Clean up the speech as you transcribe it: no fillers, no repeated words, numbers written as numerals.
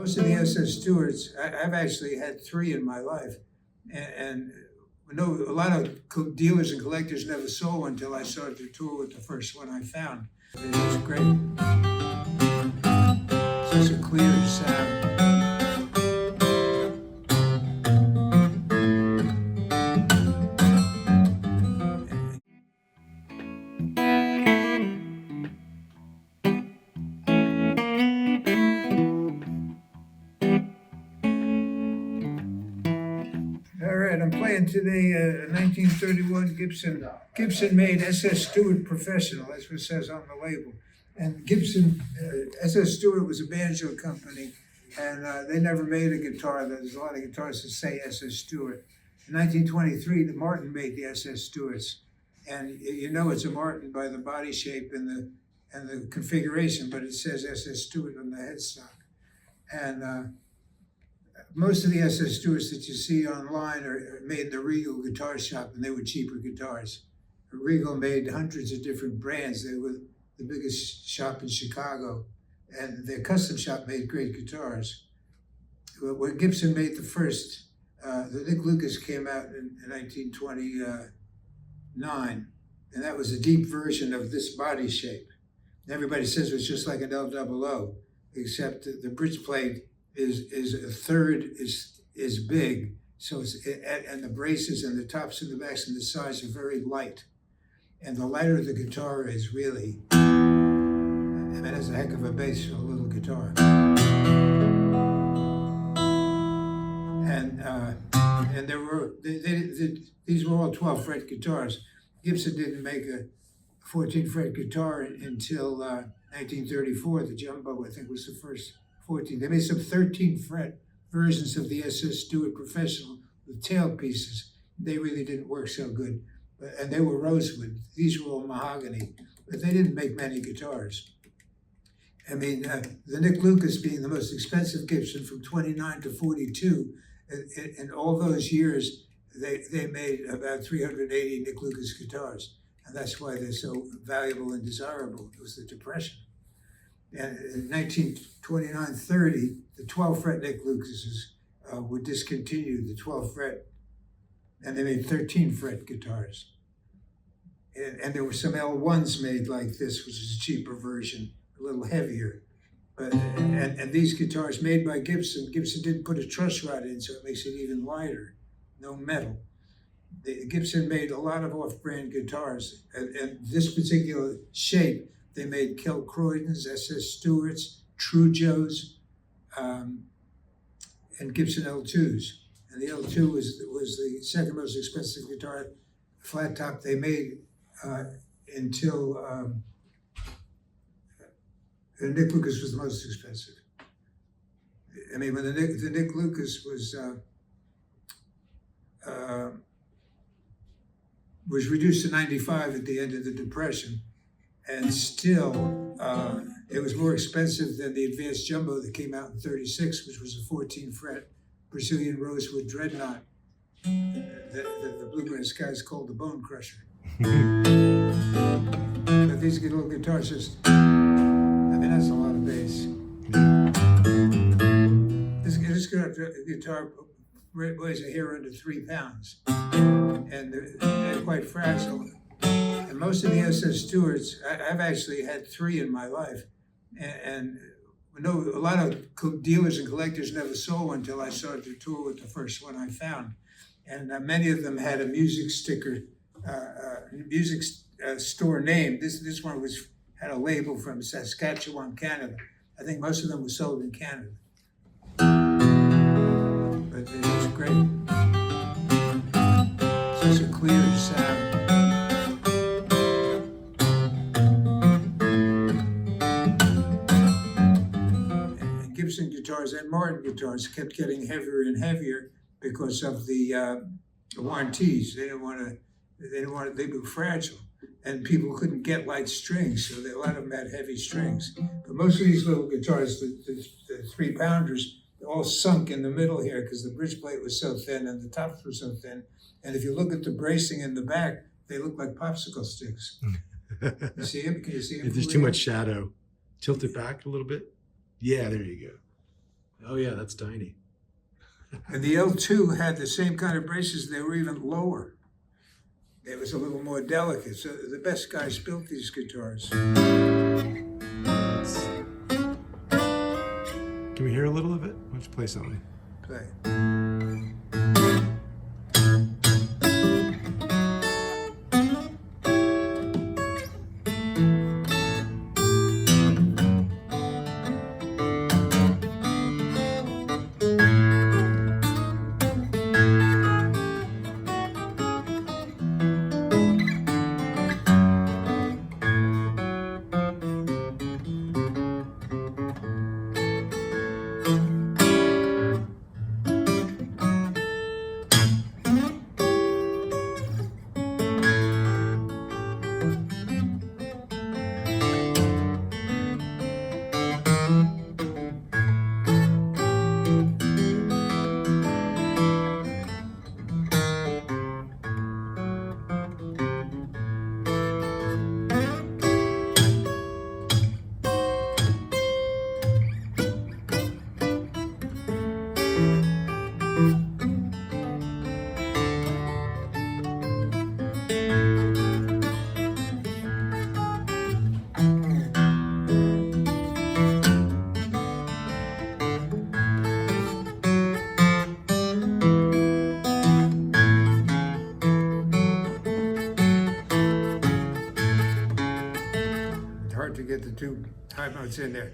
Most of the SS Stewarts, I've actually had three in my life, and no, a lot of dealers and collectors never saw one until I started to tour with the first one I found. It was great. Such a clear sound. All right, I'm playing today a 1931 Gibson-made SS Stewart Professional. That's what it says on the label. And Gibson, SS Stewart was a banjo company, and they never made a guitar. There's a lot of guitars that say SS Stewart. In 1923, the Martin made the SS Stewarts, and you know it's a Martin by the body shape and the configuration, but it says SS Stewart on the headstock. And most of the SS Stewarts that you see online are made in the Regal guitar shop, and they were cheaper guitars. Regal made hundreds of different brands. They were the biggest shop in Chicago, and their custom shop made great guitars. When Gibson made the first, the Nick Lucas came out in 1929, and that was a deep version of this body shape. Everybody says it was just like an L00, except the bridge plate is a third is big, so it's and the braces and the tops and the backs and the sides are very light, and the lighter the guitar is, really, and that has a heck of a bass for a little guitar. And there were these were all 12 fret guitars. Gibson didn't make a 14 fret guitar until 1934. The Jumbo, I think, was the first 14. They made some 13 fret versions of the SS Stewart Professional with tailpieces. They really didn't work so good. And they were rosewood. These were all mahogany, but they didn't make many guitars. I mean, the Nick Lucas being the most expensive Gibson from 29 to 42, in all those years, they made about 380 Nick Lucas guitars. And that's why they're so valuable and desirable. It was the Depression. And in 1929-30, the 12 fret Nick Lucases were discontinued, the 12 fret, and they made 13 fret guitars. And there were some L1s made like this, which is a cheaper version, a little heavier. But and these guitars made by Gibson didn't put a truss rod in, so it makes it even lighter, no metal. Gibson made a lot of off-brand guitars, and this particular shape, they made Kilcroydons, SS Stewarts, Trujos, and Gibson L2s. And the L2 was the second most expensive guitar, flat top they made until Nick Lucas was the most expensive. I mean, when the Nick Lucas was reduced to 95 at the end of the Depression, and still, it was more expensive than the Advanced Jumbo that came out in 36, which was a 14 fret Brazilian rosewood dreadnought that the Bluegrass guys called the Bone Crusher. But these little guitars just, I mean, that's a lot of bass. This guitar weighs a hair under 3 pounds, and they're quite fragile. And most of the SS Stewarts, I've actually had three in my life, and no, a lot of dealers and collectors never saw one until I started to tour with the first one I found. And many of them had a music sticker, store name. This one had a label from Saskatchewan, Canada. I think most of them were sold in Canada. But it was great. Such a clear sound. Gibson guitars and Martin guitars kept getting heavier and heavier because of the warranties. They were fragile, and people couldn't get light strings, so a lot of them had heavy strings. But most of these little guitars, the 3-pounders, they're all sunk in the middle here because the bridge plate was so thin and the tops were so thin. And if you look at the bracing in the back, they look like popsicle sticks. You see them? Can you see them? If there's too much shadow, tilt it back a little bit. Yeah, there you go. Oh yeah, that's tiny. And the L2 had the same kind of braces, they were even lower. It was a little more delicate. So the best guys built these guitars. Can we hear a little of it? Why don't you play something? Play. Hard to get the two high notes in there.